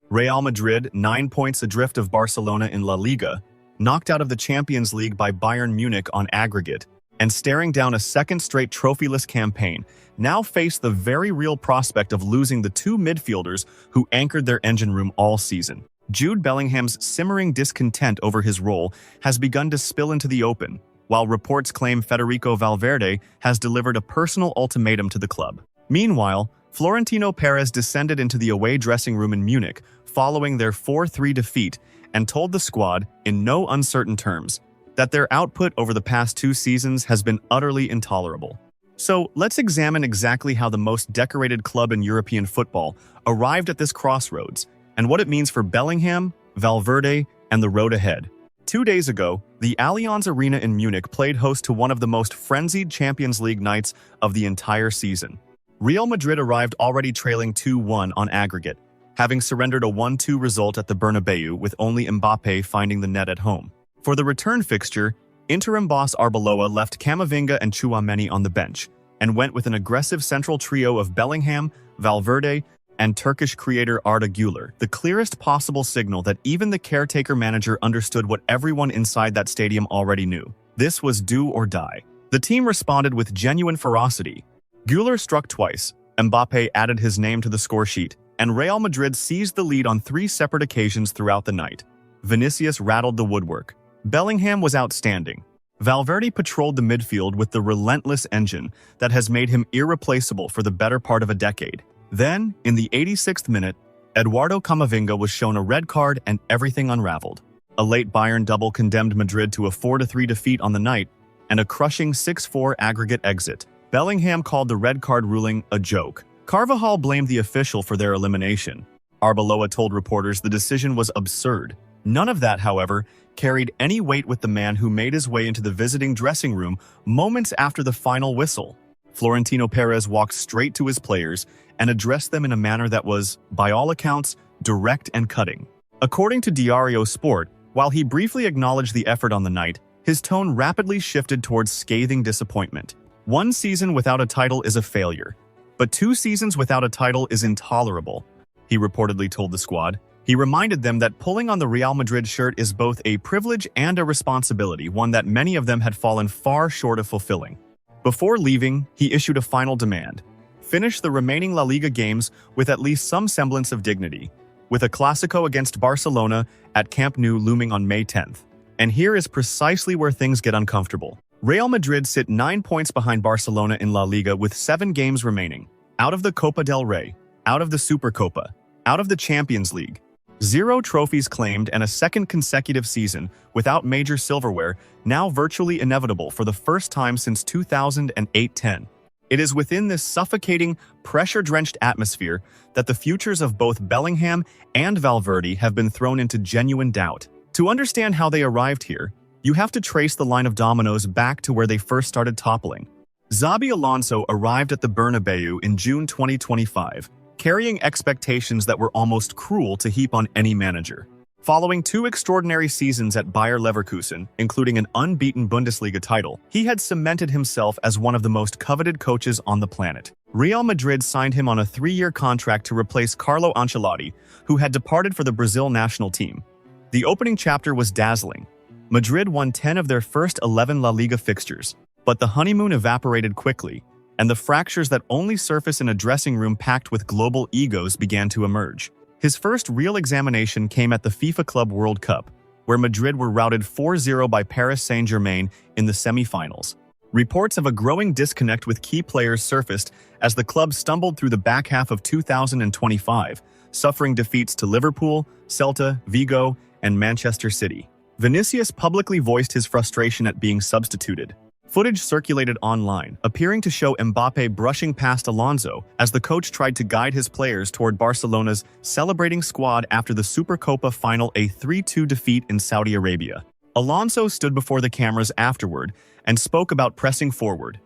Real Madrid, 9 points adrift of Barcelona in La Liga, knocked out of the Champions League by Bayern Munich on aggregate, and staring down a second straight trophyless campaign, now face the very real prospect of losing the two midfielders who anchored their engine room all season. Jude Bellingham's simmering discontent over his role has begun to spill into the open, while reports claim Federico Valverde has delivered a personal ultimatum to the club. Meanwhile, Florentino Pérez descended into the away dressing room in Munich following their 4-3 defeat and told the squad, in no uncertain terms, that their output over the past 2 seasons has been utterly intolerable. So, let's examine exactly how the most decorated club in European football arrived at this crossroads, and what it means for Bellingham, Valverde, and the road ahead. 2 days ago, the Allianz Arena in Munich played host to one of the most frenzied Champions League nights of the entire season. Real Madrid arrived already trailing 2-1 on aggregate, having surrendered a 1-2 result at the Bernabeu with only Mbappé finding the net at home. For the return fixture, interim boss Arbeloa left Camavinga and Tchouaméni on the bench, and went with an aggressive central trio of Bellingham, Valverde, and Turkish creator Arda Güler, the clearest possible signal that even the caretaker manager understood what everyone inside that stadium already knew. This was do or die. The team responded with genuine ferocity. Güler struck twice, Mbappé added his name to the score sheet, and Real Madrid seized the lead on 3 separate occasions throughout the night. Vinicius rattled the woodwork. Bellingham was outstanding. Valverde patrolled the midfield with the relentless engine that has made him irreplaceable for the better part of a decade. Then, in the 86th minute, Eduardo Camavinga was shown a red card and everything unraveled. A late Bayern double condemned Madrid to a 4-3 defeat on the night and a crushing 6-4 aggregate exit. Bellingham called the red card ruling a joke. Carvajal blamed the official for their elimination. Arbeloa told reporters the decision was absurd. None of that, however, carried any weight with the man who made his way into the visiting dressing room moments after the final whistle. Florentino Pérez walked straight to his players and addressed them in a manner that was, by all accounts, direct and cutting. According to Diario Sport, while he briefly acknowledged the effort on the night, his tone rapidly shifted towards scathing disappointment. 1 season without a title is a failure, but 2 seasons without a title is intolerable, he reportedly told the squad. He reminded them that pulling on the Real Madrid shirt is both a privilege and a responsibility, one that many of them had fallen far short of fulfilling. Before leaving, he issued a final demand: finish the remaining La Liga games with at least some semblance of dignity, with a Clásico against Barcelona at Camp Nou looming on May 10th. And here is precisely where things get uncomfortable. Real Madrid sit 9 points behind Barcelona in La Liga with 7 games remaining, out of the Copa del Rey, out of the Supercopa, out of the Champions League. 0 trophies claimed and a second consecutive season without major silverware, now virtually inevitable for the first time since 2008-10. It is within this suffocating, pressure-drenched atmosphere that the futures of both Bellingham and Valverde have been thrown into genuine doubt. To understand how they arrived here, you have to trace the line of dominoes back to where they first started toppling. Xabi Alonso arrived at the Bernabeu in June 2025, carrying expectations that were almost cruel to heap on any manager. Following 2 extraordinary seasons at Bayer Leverkusen, including an unbeaten Bundesliga title, he had cemented himself as one of the most coveted coaches on the planet. Real Madrid signed him on a 3-year contract to replace Carlo Ancelotti, who had departed for the Brazil national team. The opening chapter was dazzling. Madrid won 10 of their first 11 La Liga fixtures, but the honeymoon evaporated quickly, and the fractures that only surface in a dressing room packed with global egos began to emerge. His first real examination came at the FIFA Club World Cup, where Madrid were routed 4-0 by Paris Saint-Germain in the semi-finals. Reports of a growing disconnect with key players surfaced as the club stumbled through the back half of 2025, suffering defeats to Liverpool, Celta, Vigo, and Manchester City. Vinicius publicly voiced his frustration at being substituted. Footage circulated online, appearing to show Mbappé brushing past Alonso as the coach tried to guide his players toward Barcelona's celebrating squad after the Supercopa final, a 3-2 defeat in Saudi Arabia. Alonso stood before the cameras afterward and spoke about pressing forward.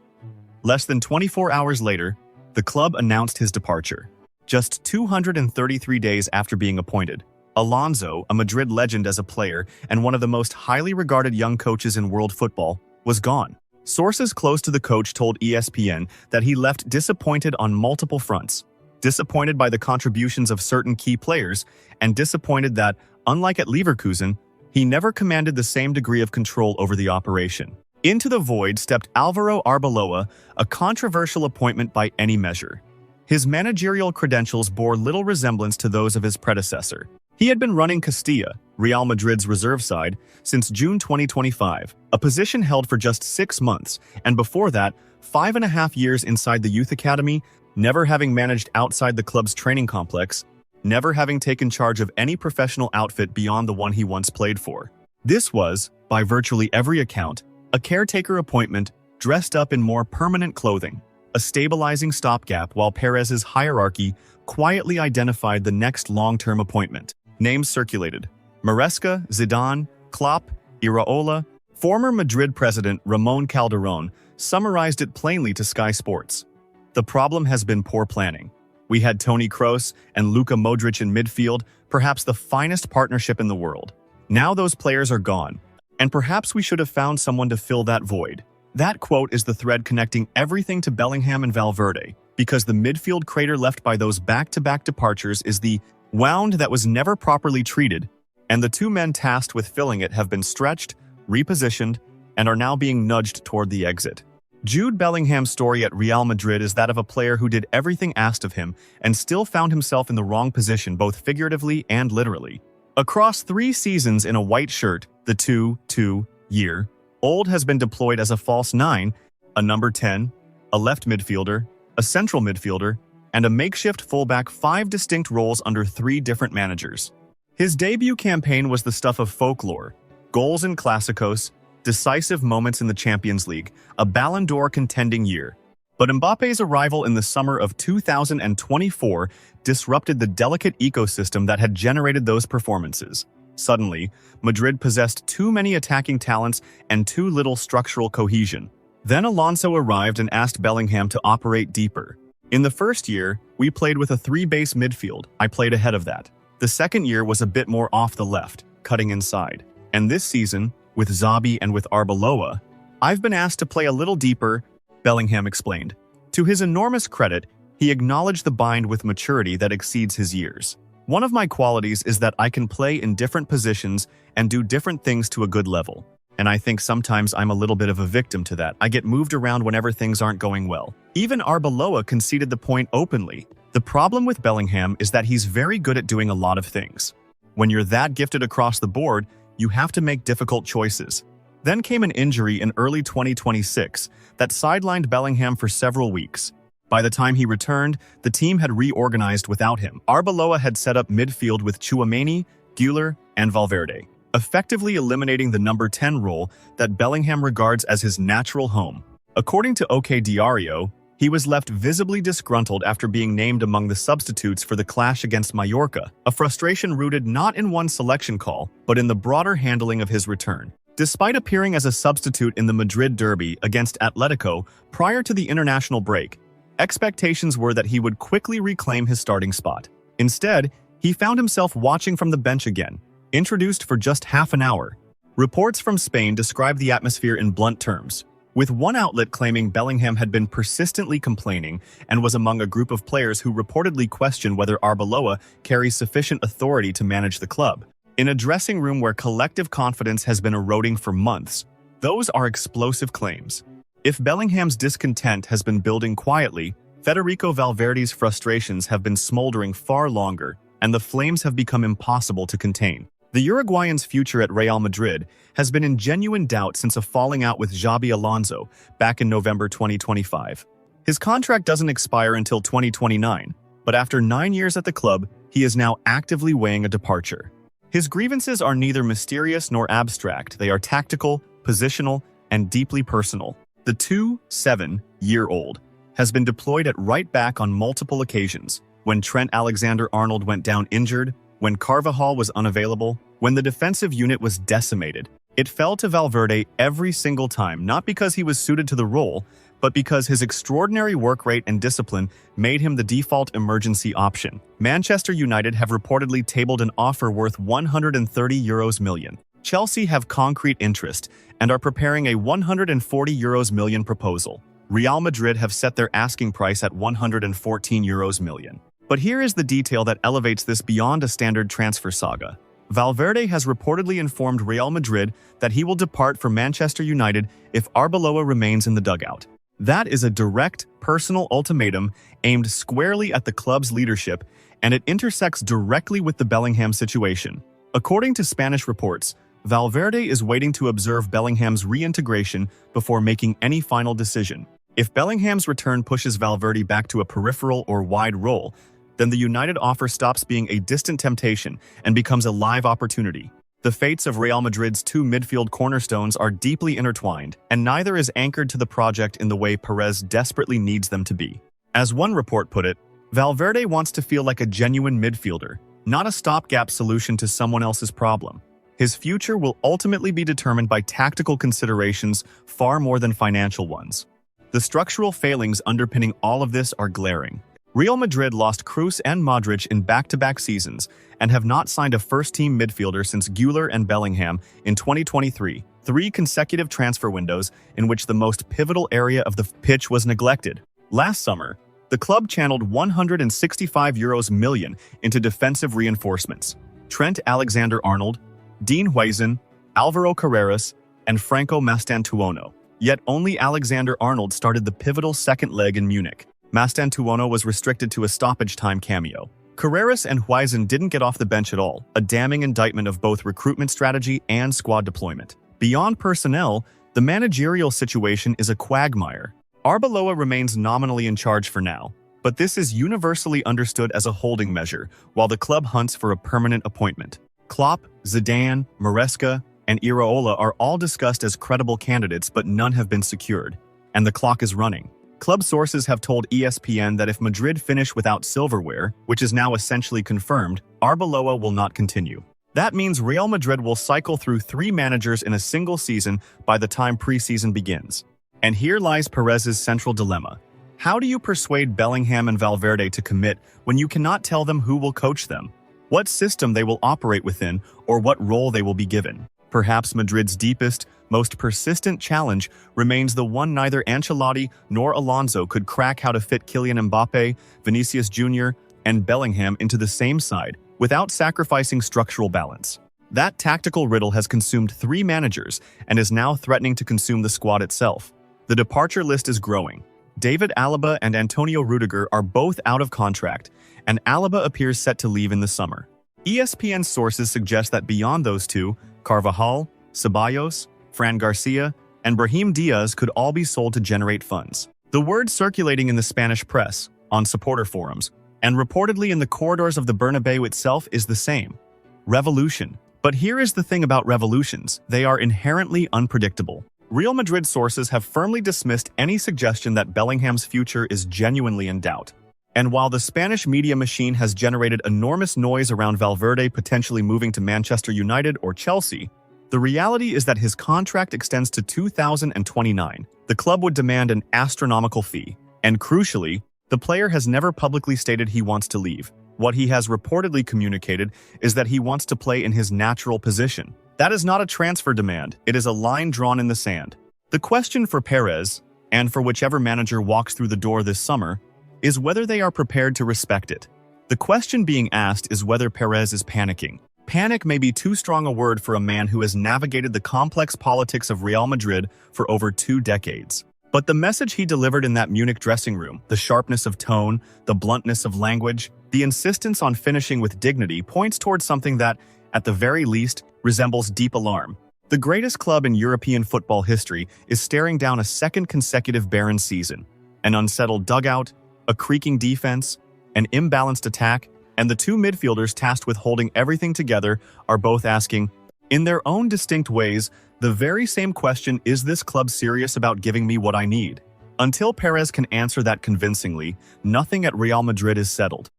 Less than 24 hours later, the club announced his departure. Just 233 days after being appointed, Alonso, a Madrid legend as a player and one of the most highly regarded young coaches in world football, was gone. Sources close to the coach told ESPN that he left disappointed on multiple fronts. disappointed by the contributions of certain key players, and disappointed that, unlike at Leverkusen, he never commanded the same degree of control over the operation. Into the void stepped Álvaro Arbeloa, a controversial appointment by any measure. His managerial credentials bore little resemblance to those of his predecessor. He had been running Castilla, Real Madrid's reserve side, since June 2025, a position held for just 6 months, and before that, 5.5 years inside the youth academy, never having managed outside the club's training complex, never having taken charge of any professional outfit beyond the one he once played for. This was, by virtually every account, a caretaker appointment dressed up in more permanent clothing, a stabilizing stopgap while Perez's hierarchy quietly identified the next long-term appointment. Names circulated: Maresca, Zidane, Klopp, Iraola. Former Madrid president Ramon Calderón summarized it plainly to Sky Sports. The problem has been poor planning. We had Toni Kroos and Luka Modric in midfield, perhaps the finest partnership in the world. Now those players are gone, and perhaps we should have found someone to fill that void. That quote is the thread connecting everything to Bellingham and Valverde, because the midfield crater left by those back-to-back departures is the wound that was never properly treated, and the two men tasked with filling it have been stretched, repositioned, and are now being nudged toward the exit. Jude Bellingham's story at Real Madrid is that of a player who did everything asked of him and still found himself in the wrong position both figuratively and literally. Across 3 seasons in a white shirt, the 2-2-year-old has been deployed as a false 9, a number 10, a left midfielder, a central midfielder, and a makeshift fullback, 5 distinct roles under 3 different managers. His debut campaign was the stuff of folklore: goals in Clásicos, decisive moments in the Champions League, a Ballon d'Or contending year. But Mbappé's arrival in the summer of 2024 disrupted the delicate ecosystem that had generated those performances. Suddenly, Madrid possessed too many attacking talents and too little structural cohesion. Then Alonso arrived and asked Bellingham to operate deeper. In the first year, we played with a 3-base midfield. I played ahead of that. The second year was a bit more off the left, cutting inside. And this season, with Xabi and with Arbeloa, I've been asked to play a little deeper, Bellingham explained. To his enormous credit, he acknowledged the bind with maturity that exceeds his years. One of my qualities is that I can play in different positions and do different things to a good level. And I think sometimes I'm a little bit of a victim to that. I get moved around whenever things aren't going well. Even Arbeloa conceded the point openly. The problem with Bellingham is that he's very good at doing a lot of things. When you're that gifted across the board, you have to make difficult choices. Then came an injury in early 2026 that sidelined Bellingham for several weeks. By the time he returned, the team had reorganized without him. Arbeloa had set up midfield with Tchouaméni, Güler, and Valverde, effectively eliminating the number 10 role that Bellingham regards as his natural home. According to OK Diario, he was left visibly disgruntled after being named among the substitutes for the clash against Mallorca, a frustration rooted not in one selection call, but in the broader handling of his return. Despite appearing as a substitute in the Madrid derby against Atletico prior to the international break, expectations were that he would quickly reclaim his starting spot. Instead, he found himself watching from the bench again, introduced for just half an hour. Reports from Spain describe the atmosphere in blunt terms, with one outlet claiming Bellingham had been persistently complaining and was among a group of players who reportedly questioned whether Arbeloa carries sufficient authority to manage the club. In a dressing room where collective confidence has been eroding for months, those are explosive claims. If Bellingham's discontent has been building quietly, Federico Valverde's frustrations have been smoldering far longer, and the flames have become impossible to contain. The Uruguayan's future at Real Madrid has been in genuine doubt since a falling out with Xabi Alonso back in November 2025. His contract doesn't expire until 2029, but after 9 years at the club, he is now actively weighing a departure. His grievances are neither mysterious nor abstract. They are tactical, positional, and deeply personal. The 27-year-old has been deployed at right back on multiple occasions, when Trent Alexander-Arnold went down injured, when Carvajal was unavailable, when the defensive unit was decimated. It fell to Valverde every single time, not because he was suited to the role, but because his extraordinary work rate and discipline made him the default emergency option. Manchester United have reportedly tabled an offer worth €130 million. Chelsea have concrete interest and are preparing a €140 million proposal. Real Madrid have set their asking price at €114 million. But here is the detail that elevates this beyond a standard transfer saga. Valverde has reportedly informed Real Madrid that he will depart for Manchester United if Arbeloa remains in the dugout. That is a direct, personal ultimatum aimed squarely at the club's leadership, and it intersects directly with the Bellingham situation. According to Spanish reports, Valverde is waiting to observe Bellingham's reintegration before making any final decision. If Bellingham's return pushes Valverde back to a peripheral or wide role, then the United offer stops being a distant temptation and becomes a live opportunity. The fates of Real Madrid's two midfield cornerstones are deeply intertwined, and neither is anchored to the project in the way Perez desperately needs them to be. As one report put it, Valverde wants to feel like a genuine midfielder, not a stopgap solution to someone else's problem. His future will ultimately be determined by tactical considerations far more than financial ones. The structural failings underpinning all of this are glaring. Real Madrid lost Kroos and Modric in back-to-back seasons and have not signed a first-team midfielder since Güler and Bellingham in 2023, 3 consecutive transfer windows in which the most pivotal area of the pitch was neglected. Last summer, the club channeled €165 million into defensive reinforcements. Trent Alexander-Arnold, Dean Huijsen, Alvaro Carreras, and Franco Mastantuono. Yet only Alexander-Arnold started the pivotal second leg in Munich. Mastantuono was restricted to a stoppage time cameo. Carreras and Huijsen didn't get off the bench at all, a damning indictment of both recruitment strategy and squad deployment. Beyond personnel, the managerial situation is a quagmire. Arbeloa remains nominally in charge for now, but this is universally understood as a holding measure, while the club hunts for a permanent appointment. Klopp, Zidane, Maresca, and Iraola are all discussed as credible candidates, but none have been secured, and the clock is running. Club sources have told ESPN that if Madrid finish without silverware, which is now essentially confirmed, Arbeloa will not continue. That means Real Madrid will cycle through 3 managers in a single season by the time preseason begins. And here lies Perez's central dilemma. How do you persuade Bellingham and Valverde to commit when you cannot tell them who will coach them, what system they will operate within, or what role they will be given? Perhaps Madrid's deepest, most persistent challenge remains the one neither Ancelotti nor Alonso could crack: how to fit Kylian Mbappe, Vinicius Jr., and Bellingham into the same side without sacrificing structural balance. That tactical riddle has consumed 3 managers and is now threatening to consume the squad itself. The departure list is growing. David Alaba and Antonio Rudiger are both out of contract, and Alaba appears set to leave in the summer. ESPN sources suggest that beyond those two, Carvajal, Ceballos, Fran Garcia, and Brahim Diaz could all be sold to generate funds. The word circulating in the Spanish press, on supporter forums, and reportedly in the corridors of the Bernabeu itself is the same: revolution. But here is the thing about revolutions: they are inherently unpredictable. Real Madrid sources have firmly dismissed any suggestion that Bellingham's future is genuinely in doubt. And while the Spanish media machine has generated enormous noise around Valverde potentially moving to Manchester United or Chelsea, the reality is that his contract extends to 2029. The club would demand an astronomical fee, and crucially, the player has never publicly stated he wants to leave. What he has reportedly communicated is that he wants to play in his natural position. That is not a transfer demand, it is a line drawn in the sand. The question for Perez, and for whichever manager walks through the door this summer, is whether they are prepared to respect it. The question being asked is whether Perez is panicking. Panic may be too strong a word for a man who has navigated the complex politics of Real Madrid for over 2 decades. But the message he delivered in that Munich dressing room, the sharpness of tone, the bluntness of language, the insistence on finishing with dignity, points towards something that, at the very least, resembles deep alarm. The greatest club in European football history is staring down a second consecutive barren season. An unsettled dugout, a creaking defense, an imbalanced attack, and the 2 midfielders tasked with holding everything together are both asking, in their own distinct ways, the very same question: is this club serious about giving me what I need? Until Perez can answer that convincingly, nothing at Real Madrid is settled.